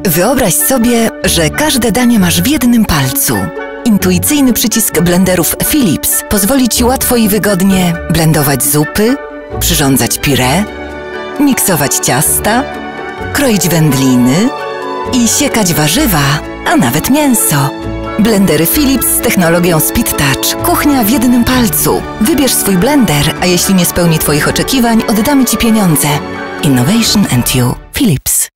Wyobraź sobie, że każde danie masz w jednym palcu. Intuicyjny przycisk blenderów Philips pozwoli Ci łatwo i wygodnie blendować zupy, przyrządzać puree, miksować ciasta, kroić wędliny i siekać warzywa, a nawet mięso. Blendery Philips z technologią Speed Touch. Kuchnia w jednym palcu. Wybierz swój blender, a jeśli nie spełni Twoich oczekiwań, oddamy Ci pieniądze. Innovation and You. Philips.